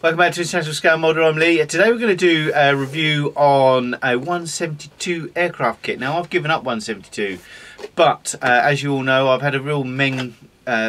Welcome back to International Scale Model. I'm Lee. Today we're going to do a review on a 172 aircraft kit. Now I've given up 172, but as you all know, I've had a real Meng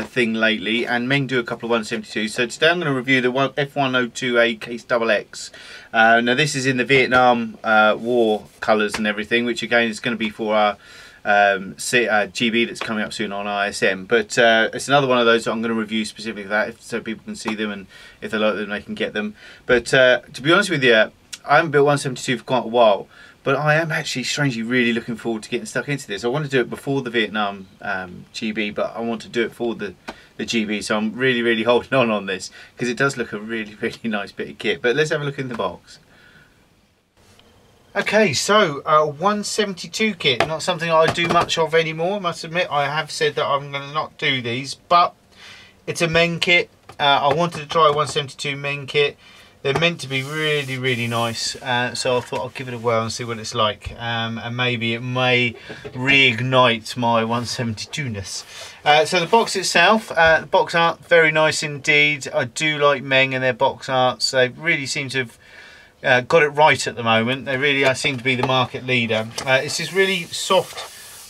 thing lately, and Meng do a couple of 172s. So today I'm going to review the F-102A Case XX. Now this is in the Vietnam War colours and everything, which again is going to be for our GB that's coming up soon on ISM, but it's another one of those that I'm going to review specifically for that, so people can see them, and if they like them they can get them. But to be honest with you, I haven't built 172 for quite a while, but I am actually strangely really looking forward to getting stuck into this. I want to do it before the Vietnam GB, but I want to do it for the GB, so I'm really holding on this because it does look a really nice bit of kit. But let's have a look in the box. Okay, so 172 kit, not something I do much of anymore, I must admit. I have said that I'm going to not do these, but it's a Meng kit. I wanted to try a 172 Meng kit. They're meant to be really nice, so I thought I'll give it a whirl and see what it's like, and maybe it may reignite my 172-ness. So the box itself, the box art, very nice indeed. I do like Meng and their box arts. They really seem to have got it right at the moment. They really seem to be the market leader. It's this really soft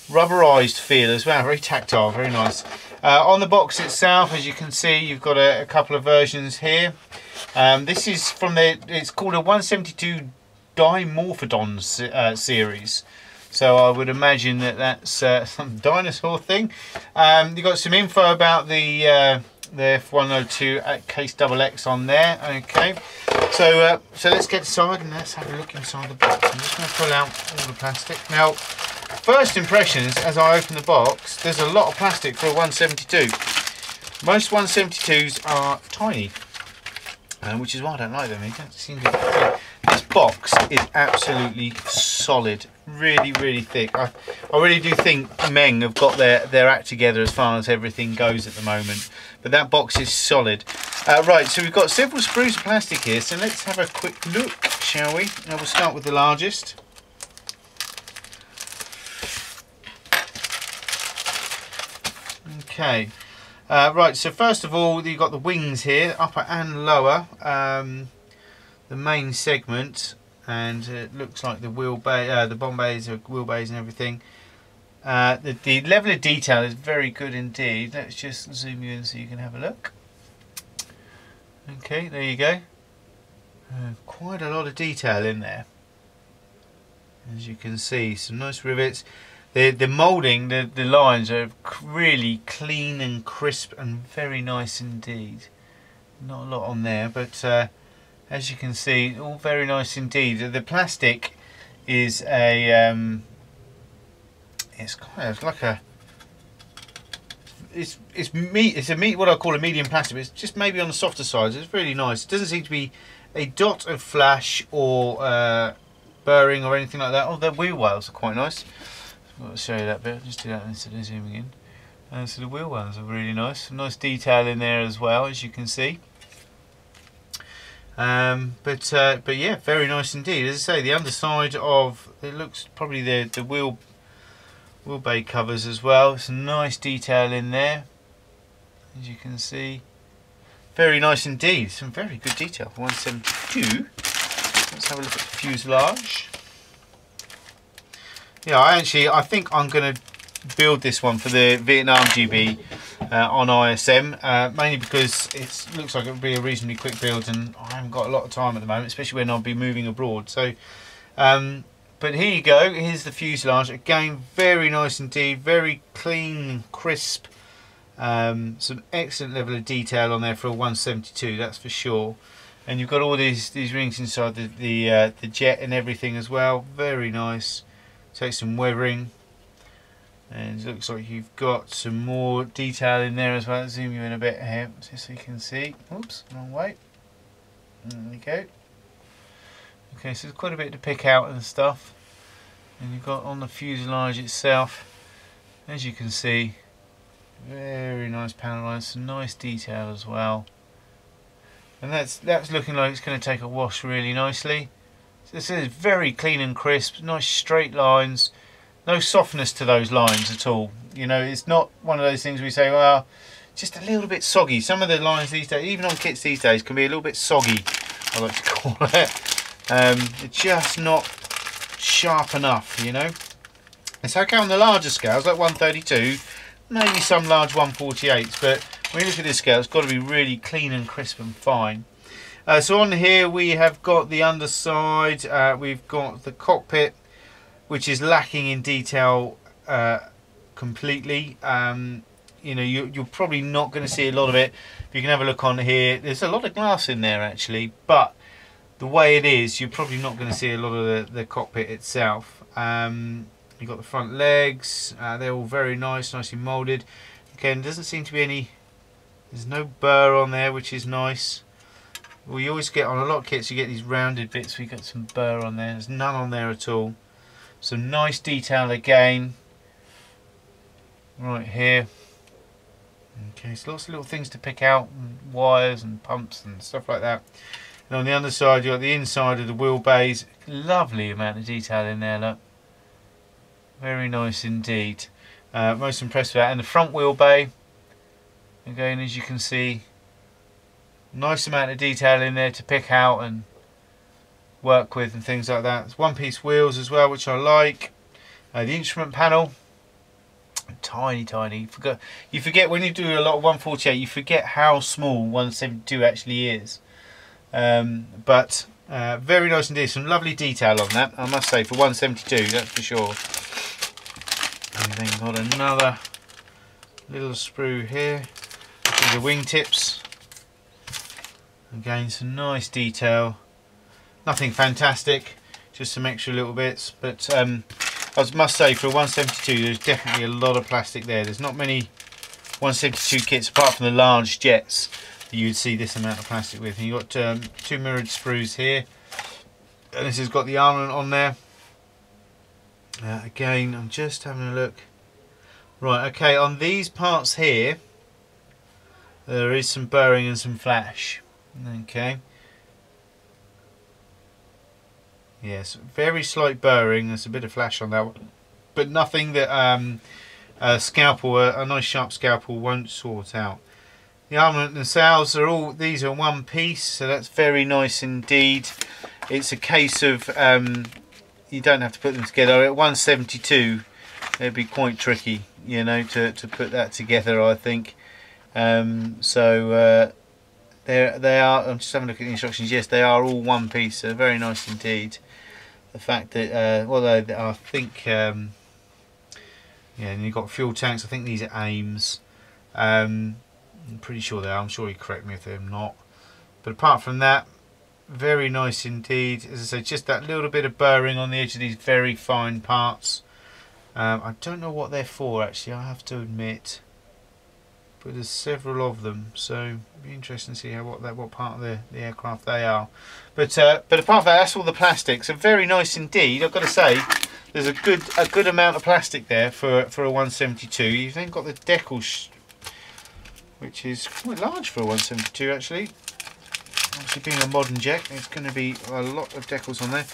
rubberized feel as well, very tactile, very nice. On the box itself, as you can see, you've got a couple of versions here. This is from it's called a 172 Dimorphodon series, so I would imagine that that's some dinosaur thing. You've got some info about the F-102 Case XX on there. Okay, so let's get inside and let's have a look inside the box. I'm just going to pull out all the plastic. Now, first impressions as I open the box, there's a lot of plastic for a 172. Most 172s are tiny, which is why I don't like them. They don't seem to. This box is absolutely solid, really thick. I really do think Meng have got their act together as far as everything goes at the moment. But that box is solid. Right, so we've got several sprues of plastic here, so let's have a quick look, shall we? Now we'll start with the largest. Okay. Right, so first of all, you've got the wings here, upper and lower. The main segment, and it looks like the wheelbase, the bomb bays, wheel bays and everything. The level of detail is very good indeed. Let's just zoom you in so you can have a look. Okay, there you go. Quite a lot of detail in there, as you can see. Some nice rivets. The moulding, the lines are really clean and crisp and very nice indeed. Not a lot on there, but as you can see, all very nice indeed. The plastic is a it's kind of like a it's what I call a medium plastic, but it's just maybe on the softer side. It's really nice. It doesn't seem to be a dot of flash or burring or anything like that. Oh, the wheel wells are quite nice. I'll show you that bit. Just do that instead of zooming in. So the wheel wells are really nice. Some nice detail in there as well, as you can see. But yeah, very nice indeed. As I say, the underside of it looks probably the wheel bay covers as well. Some nice detail in there, as you can see. Very nice indeed. Some very good detail for 172. Let's have a look at the fuselage. Yeah, I think I'm going to build this one for the Vietnam GB on ISM, mainly because it looks like it would be a reasonably quick build, and I haven't got a lot of time at the moment, especially when I'll be moving abroad. So, but here you go. Here's the fuselage. Again, very nice indeed, very clean and crisp. Some excellent level of detail on there for a 172, that's for sure. And you've got all these rings inside the jet and everything as well. Very nice. Take some weathering. And it looks like you've got some more detail in there as well. I'll zoom you in a bit here just so you can see. Oops, wrong way. There we go. Okay, so there's quite a bit to pick out and stuff. And you've got on the fuselage itself, as you can see, very nice panel lines, some nice detail as well. And that's looking like it's going to take a wash really nicely. So this is very clean and crisp, nice straight lines. No softness to those lines at all. You know, it's not one of those things we say, well, just a little bit soggy. Some of the lines these days, even on kits these days, can be a little bit soggy, I like to call it. They're just not sharp enough, you know. It's okay on the larger scales, like 132, maybe some large 148s, but when you look at this scale, it's got to be really clean and crisp and fine. So on here we have got the underside, we've got the cockpit, which is lacking in detail completely. You know, you're probably not going to see a lot of it. If you can have a look on here, there's a lot of glass in there actually, but the way it is, you're probably not going to see a lot of the cockpit itself. You've got the front legs, they're all very nice, nicely moulded. Again, doesn't seem to be any, there's no burr on there, which is nice. Well, you always get on a lot of kits, you get these rounded bits, we got some burr on there. There's none on there at all. Some nice detail again, right here. Okay, so lots of little things to pick out, and wires and pumps and stuff like that. And on the underside, you've got the inside of the wheelbase. Lovely amount of detail in there, look. Very nice indeed. Most impressed with that. And the front wheelbase, again, as you can see, nice amount of detail in there to pick out and work with and things like that. It's one-piece wheels as well, which I like. The instrument panel, tiny. You forget when you do a lot of 148, you forget how small 172 actually is. But very nice indeed. Some lovely detail on that, I must say, for 172, that's for sure. And then got another little sprue here, which is the wingtips. Again, some nice detail. Nothing fantastic, just some extra little bits. But I must say, for a 172, there's definitely a lot of plastic there. There's not many 172 kits, apart from the large jets, that you would see this amount of plastic with. And you've got two mirrored sprues here. And this has got the armament on there. Again, I'm just having a look. Right, okay, on these parts here, there is some burring and some flash. Okay. Yes, very slight burring. There's a bit of flash on that one, but nothing that a scalpel, a nice sharp scalpel, won't sort out. The armament themselves are all, these are one piece, so that's very nice indeed. It's a case of you don't have to put them together. At 172, it'd be quite tricky, you know, to put that together, I think. So they are. I'm just having a look at the instructions. Yes, they are all one piece. So very nice indeed. The fact that, well, I think, yeah, and you've got fuel tanks. I think these are AIMs. I'm pretty sure they are. I'm sure you correct me if they're not. But apart from that, very nice indeed. As I say, just that little bit of burring on the edge of these very fine parts. I don't know what they're for actually, I have to admit. But there's several of them, so it'll be interesting to see how what part of the aircraft they are. But apart from that, that's all the plastic. So very nice indeed. I've got to say, there's a good amount of plastic there for a 172. You've then got the Decal, which is quite large for a 172 actually. Obviously, being a modern jet, there's going to be a lot of decals on there.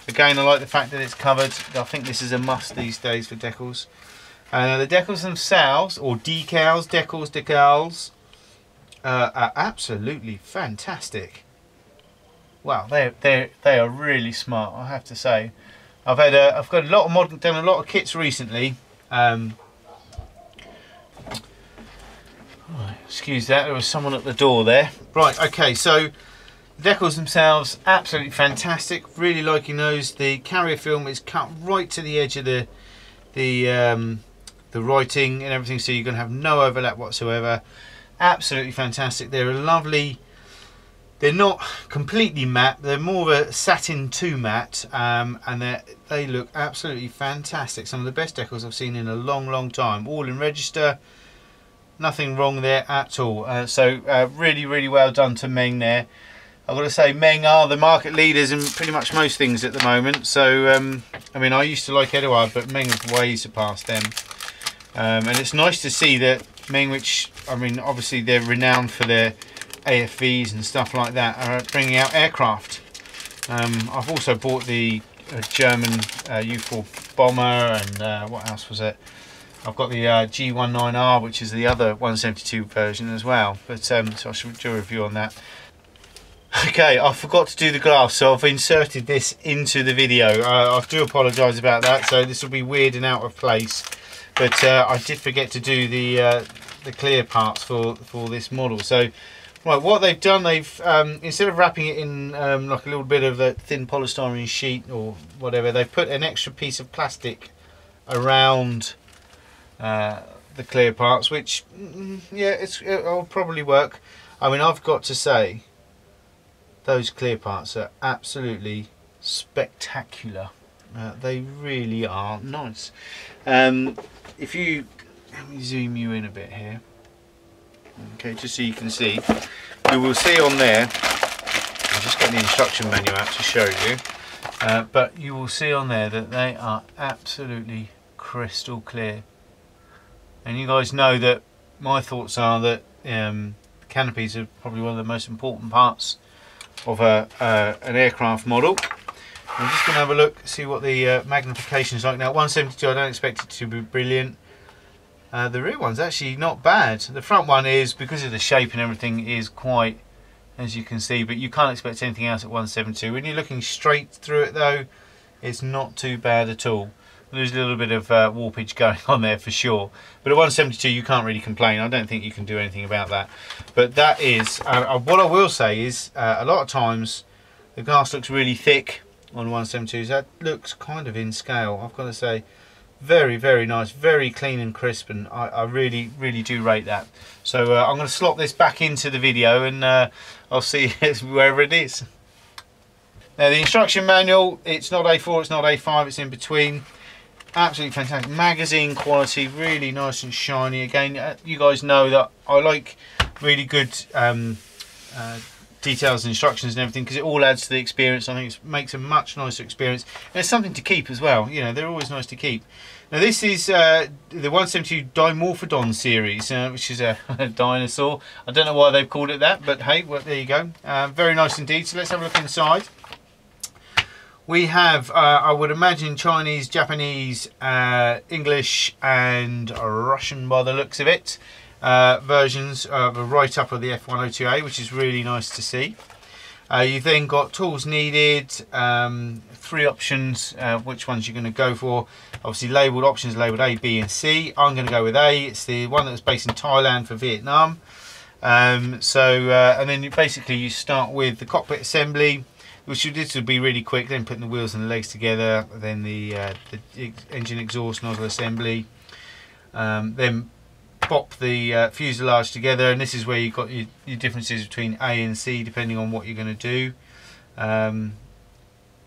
Again, I like the fact that it's covered. I think this is a must these days for decals. The decals themselves, or decals, are absolutely fantastic. Wow, they are really smart, I have to say. I've got a lot of done a lot of kits recently. Excuse that, there was someone at the door there. Right, okay, so the decals themselves, absolutely fantastic. Really liking those. The carrier film is cut right to the edge of the writing and everything, so you're going to have no overlap whatsoever. Absolutely fantastic. They're a lovely, they're not completely matte, they're more of a satin to matte, and they look absolutely fantastic. Some of the best decals I've seen in a long time, all in register. Nothing wrong there at all. So really well done to Meng there. I've got to say, Meng are the market leaders in pretty much most things at the moment. So I mean, I used to like Edouard, but Meng have way surpassed them. And it's nice to see that Meng, which, I mean, obviously they're renowned for their AFVs and stuff like that, are bringing out aircraft. I've also bought the German U4 bomber, and what else was it? I've got the G19R, which is the other 172 version as well, but so I should do a review on that. Okay, I forgot to do the glass, so I've inserted this into the video. I do apologise about that, so this will be weird and out of place, but I did forget to do the clear parts for this model. So right, what they've done, they've instead of wrapping it in like a little bit of a thin polystyrene sheet or whatever, they've put an extra piece of plastic around the clear parts, which yeah, it'll probably work. I mean, I've got to say, those clear parts are absolutely spectacular. They really are nice. If you, let me zoom you in a bit here, okay, just so you can see. You will see on there, I'll just get the instruction manual out to show you, but you will see on there that they are absolutely crystal clear. And you guys know that my thoughts are that canopies are probably one of the most important parts of an aircraft model. I'm just going to have a look, see what the magnification is like. Now 172, I don't expect it to be brilliant. The rear one's actually not bad. The front one is, because of the shape and everything, is quite, as you can see, but you can't expect anything else at 172. When you're looking straight through it though, it's not too bad at all. There's a little bit of warpage going on there for sure, but at 172 you can't really complain. I don't think you can do anything about that. But that is what I will say is a lot of times the glass looks really thick on 172s. That looks kind of in scale, I've got to say. Very, very nice, very clean and crisp, and I really, really do rate that. So I'm going to slot this back into the video, and I'll see wherever it is. Now the instruction manual, it's not A4, it's not A5, it's in between. Absolutely fantastic magazine quality, really nice and shiny. Again, you guys know that I like really good details and instructions and everything, because it all adds to the experience. I think it makes a much nicer experience, and it's something to keep as well. You know, they're always nice to keep. Now this is the 172 Dimorphodon series, which is a dinosaur. I don't know why they've called it that, but hey, well, there you go. Very nice indeed. So let's have a look inside. We have, I would imagine, Chinese, Japanese, English and Russian by the looks of it, versions of a write-up of the F-102A, which is really nice to see. You've then got tools needed, 3 options, which ones you're going to go for. Obviously labelled options, labelled A, B and C. I'm going to go with A. It's the one that was based in Thailand for Vietnam. And then basically you start with the cockpit assembly, which this would be really quick, then putting the wheels and the legs together, then the engine exhaust nozzle assembly, then pop the fuselage together, and this is where you've got your differences between A and C depending on what you're going to do.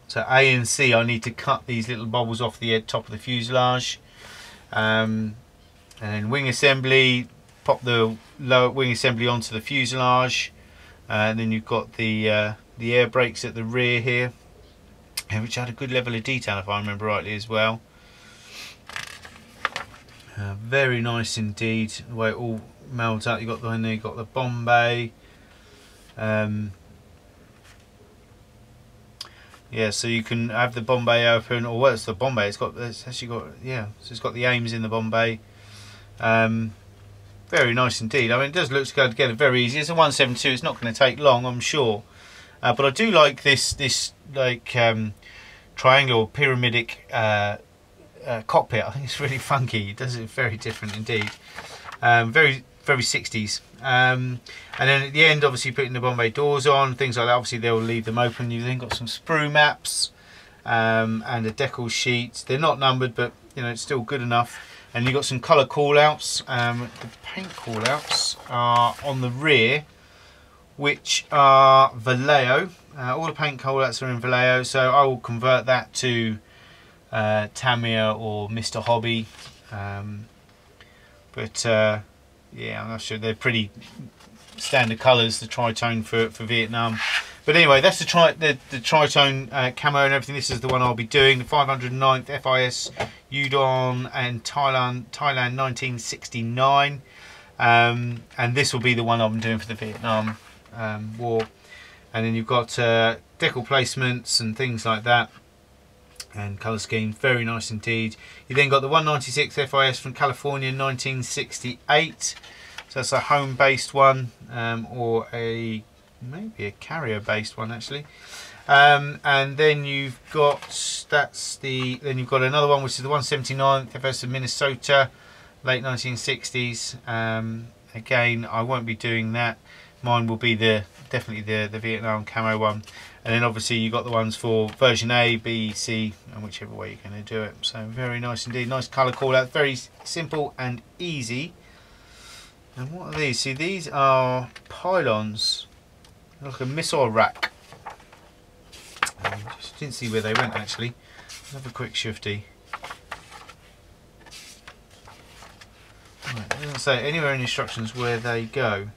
So A and C, I need to cut these little bubbles off the top of the fuselage, and then wing assembly, pop the lower wing assembly onto the fuselage, and then you've got the air brakes at the rear here, which had a good level of detail if I remember rightly as well. Very nice indeed, the way it all melds out. You've got the bomb bay. Yeah, so you can have the bomb bay open, or what's the bomb bay? It's actually got, yeah, so it's got the aims in the bomb bay. Very nice indeed. I mean, it does look to go together very easy. It's a 172. It's not going to take long, I'm sure. But I do like this like triangular or pyramidic cockpit. I think it's really funky. It does it very different indeed. Very 60s. And then at the end, obviously putting the bomb bay doors on, things like that. Obviously they'll leave them open. You've then got some sprue maps and a decal sheet. They're not numbered, but you know, it's still good enough. And you've got some colour call-outs. The paint call-outs are on the rear, which are Vallejo. All the paint call-outs are in Vallejo, so I will convert that to Tamiya or Mr. Hobby. Yeah, I'm not sure. They're pretty standard colours, the tritone for Vietnam. But anyway, that's the tritone camo and everything. This is the one I'll be doing, the 509th FIS Udon and Thailand 1969. And this will be the one I'm doing for the Vietnam War. And then you've got decal placements and things like that. and colour scheme, very nice indeed. You then got the 196 FIS from California, 1968. So that's a home-based one, or maybe a carrier-based one actually. And then you've got then you've got another one which is the 179 FS of Minnesota, late 1960s. Again, I won't be doing that. Mine will be definitely the Vietnam camo one. And then obviously you got the ones for version A, B, C, and whichever way you're going to do it. So very nice indeed. Nice colour call out. Very simple and easy. And what are these? See, these are pylons. Like a missile rack. Just didn't see where they went actually. Have a quick shifty. Right, it doesn't say anywhere in instructions where they go.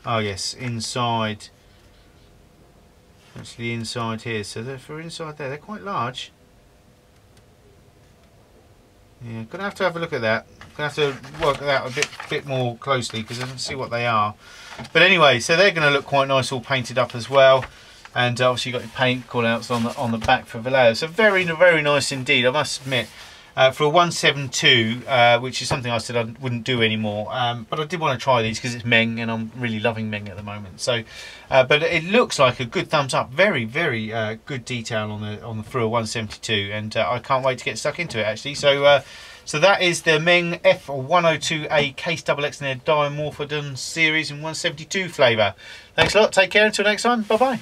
Oh yes, inside. Actually inside here, so they're for inside there. They're quite large. Yeah, gonna have to have a look at that. Gonna have to work that out a bit more closely because I don't see what they are. But anyway, so they're gonna look quite nice, all painted up as well. And obviously you got your paint callouts on the back for Vallejo. So very nice indeed, I must admit. For a 172, which is something I said I wouldn't do anymore, but I did want to try these because it's Meng, and I'm really loving Meng at the moment. So, but it looks like a good thumbs up. Very good detail on the for a 172, and I can't wait to get stuck into it actually. So, so that is the Meng F-102A Case XX in their Dimorphodon series in 172 flavour. Thanks a lot. Take care. Until next time. Bye bye.